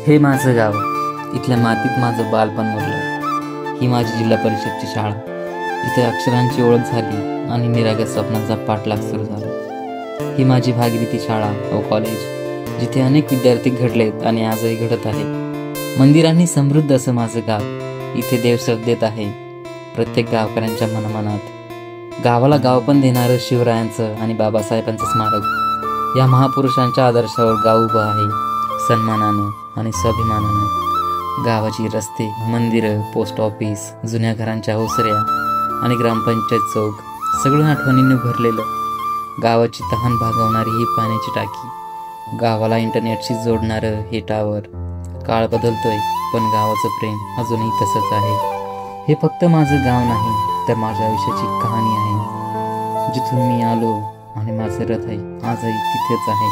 हे माझं गाव, इथल्या मातीत माझं बालपण मुरलं. ही माझी जिल्हा परिषदची शाळा, इथे अक्षरांची ओळख झाली आणि निरागस स्वप्नांचा पाठलाग सुरू झाला. ही माझी भागीरथी शाळा व कॉलेज, जिथे अनेक विद्यार्थी घडलेत आणि आजही घडत आहेत. मंदिरांनी समृद्ध असं माझं गाव, इथे देव श्रद्धेत आहे प्रत्येक गावकऱ्यांच्या मनमनात. गावाला गाव पण देणारं शिवरायांचं आणि बाबासाहेबांचं स्मारक, या महापुरुषांच्या आदर्शावर गाव उभं आहे सन्मानानं आणि स्वाभिमानानं. गावाची रस्ते, मंदिरं, पोस्ट ऑफिस, जुन्या घरांच्या ओसऱ्या आणि ग्रामपंचायत चौक, सगळं आठवणींनी भरलेलं. गावाची तहान भागवणारी ही पाण्याची टाकी, गावाला इंटरनेटशी जोडणारं हे टावर. काळ बदलतोय पण गावाचं प्रेम अजूनही तसंच आहे. हे फक्त माझं गाव नाही तर माझ्या आयुष्याची कहाणी आहे, जिथून मी आलो आणि माझं हृदय आजही तिथेच आहे.